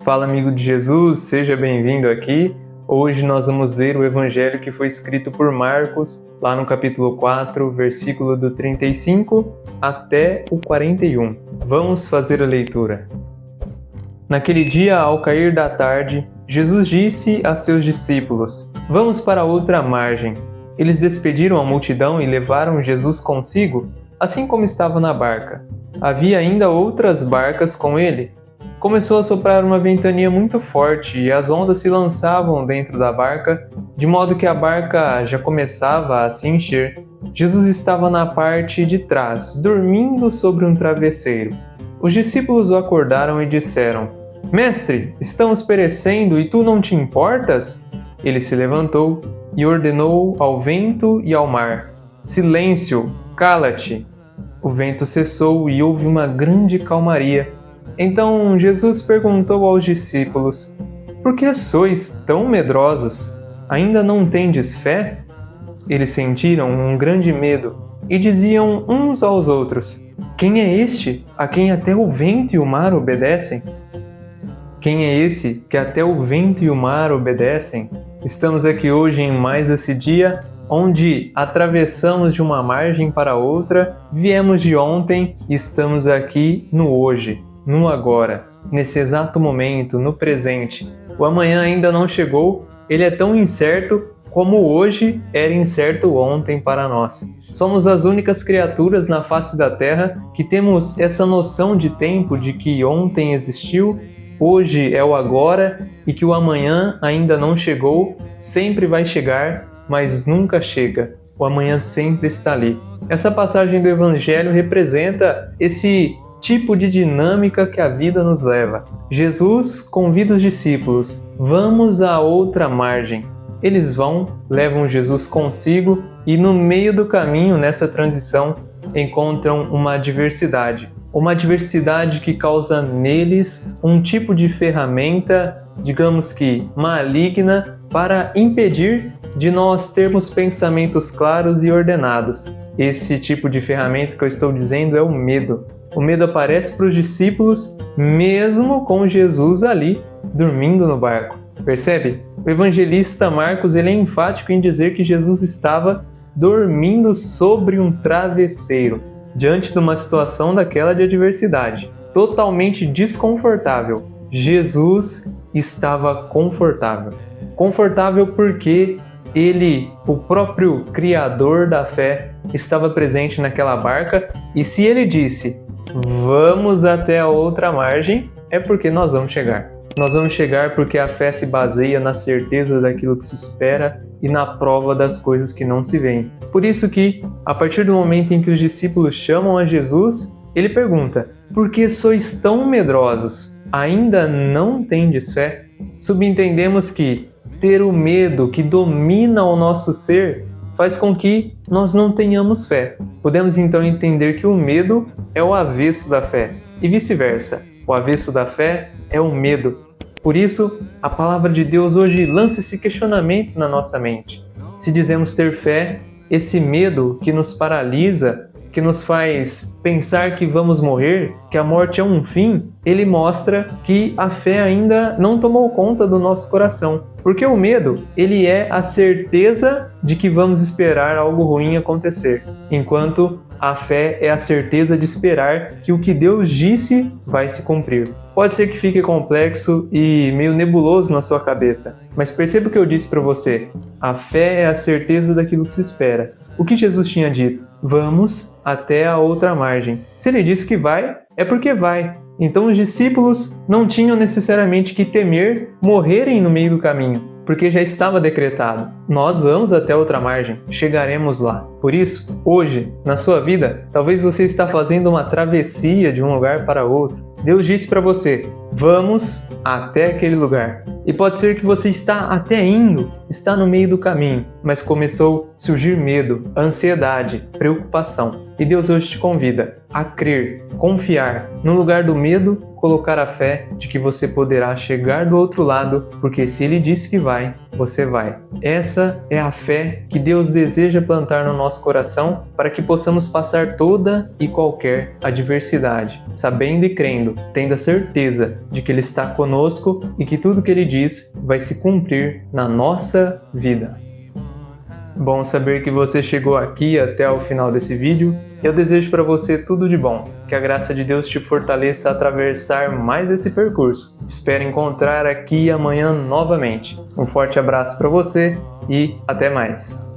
Fala, amigo de Jesus, seja bem-vindo aqui. Hoje nós vamos ler o evangelho que foi escrito por Marcos, lá no capítulo 4, versículo do 35 até o 41. Vamos fazer a leitura. Naquele dia, ao cair da tarde, Jesus disse a seus discípulos: "Vamos para outra margem." Eles despediram a multidão e levaram Jesus consigo, assim como estava na barca. Havia ainda outras barcas com ele. Começou a soprar uma ventania muito forte e as ondas se lançavam dentro da barca, de modo que a barca já começava a se encher. Jesus estava na parte de trás, dormindo sobre um travesseiro. Os discípulos o acordaram e disseram: "Mestre, estamos perecendo e tu não te importas?" Ele se levantou e ordenou ao vento e ao mar: "Silêncio, cala-te!" O vento cessou e houve uma grande calmaria. Então Jesus perguntou aos discípulos: "Por que sois tão medrosos? Ainda não tendes fé?" Eles sentiram um grande medo e diziam uns aos outros: "Quem é este a quem até o vento e o mar obedecem?" Quem é esse que até o vento e o mar obedecem? Estamos aqui hoje em mais esse dia, onde atravessamos de uma margem para outra, viemos de ontem e estamos aqui no hoje, no agora, nesse exato momento, no presente. O amanhã ainda não chegou, ele é tão incerto como hoje era incerto ontem para nós. Somos as únicas criaturas na face da Terra que temos essa noção de tempo, de que ontem existiu, hoje é o agora e que o amanhã ainda não chegou, sempre vai chegar, mas nunca chega. O amanhã sempre está ali. Essa passagem do Evangelho representa esse tipo de dinâmica que a vida nos leva. Jesus convida os discípulos: "Vamos à outra margem." Eles vão, levam Jesus consigo e no meio do caminho, nessa transição, encontram uma adversidade que causa neles um tipo de ferramenta, digamos que maligna, para impedir de nós termos pensamentos claros e ordenados. Esse tipo de ferramenta que eu estou dizendo é o medo. O medo aparece para os discípulos mesmo com Jesus ali, dormindo no barco. Percebe? O evangelista Marcos ele é enfático em dizer que Jesus estava dormindo sobre um travesseiro, diante de uma situação daquela de adversidade, totalmente desconfortável. Jesus estava confortável. Confortável porque ele, o próprio Criador da fé, estava presente naquela barca, e se ele disse: "Vamos até a outra margem", é porque nós vamos chegar. Nós vamos chegar porque a fé se baseia na certeza daquilo que se espera e na prova das coisas que não se veem. Por isso que, a partir do momento em que os discípulos chamam a Jesus, ele pergunta: "Por que sois tão medrosos? Ainda não tendes fé?" Subentendemos que ter o medo que domina o nosso ser faz com que nós não tenhamos fé. Podemos então entender que o medo é o avesso da fé e vice-versa. O avesso da fé é o medo. Por isso, a palavra de Deus hoje lança esse questionamento na nossa mente. Se dizemos ter fé, esse medo que nos paralisa, que nos faz pensar que vamos morrer, que a morte é um fim, ele mostra que a fé ainda não tomou conta do nosso coração. Porque o medo, ele é a certeza de que vamos esperar algo ruim acontecer, enquanto a fé é a certeza de esperar que o que Deus disse vai se cumprir. Pode ser que fique complexo e meio nebuloso na sua cabeça, mas perceba o que eu disse para você. A fé é a certeza daquilo que se espera. O que Jesus tinha dito? Vamos até a outra margem. Se ele disse que vai, é porque vai. Então os discípulos não tinham necessariamente que temer morrerem no meio do caminho, porque já estava decretado: nós vamos até outra margem, chegaremos lá. Por isso, hoje, na sua vida, talvez você está fazendo uma travessia de um lugar para outro. Deus disse para você: vamos até aquele lugar. E pode ser que você está até indo, está no meio do caminho, mas começou a surgir medo, ansiedade, preocupação. E Deus hoje te convida a crer, confiar, no lugar do medo, colocar a fé de que você poderá chegar do outro lado, porque se Ele disse que vai, você vai. Essa é a fé que Deus deseja plantar no nosso coração para que possamos passar toda e qualquer adversidade, sabendo e crendo, tendo a certeza de que Ele está conosco e que tudo que Ele diz vai se cumprir na nossa vida. Bom saber que você chegou aqui até o final desse vídeo. Eu desejo para você tudo de bom. Que a graça de Deus te fortaleça a atravessar mais esse percurso. Espero encontrar aqui amanhã novamente. Um forte abraço para você e até mais.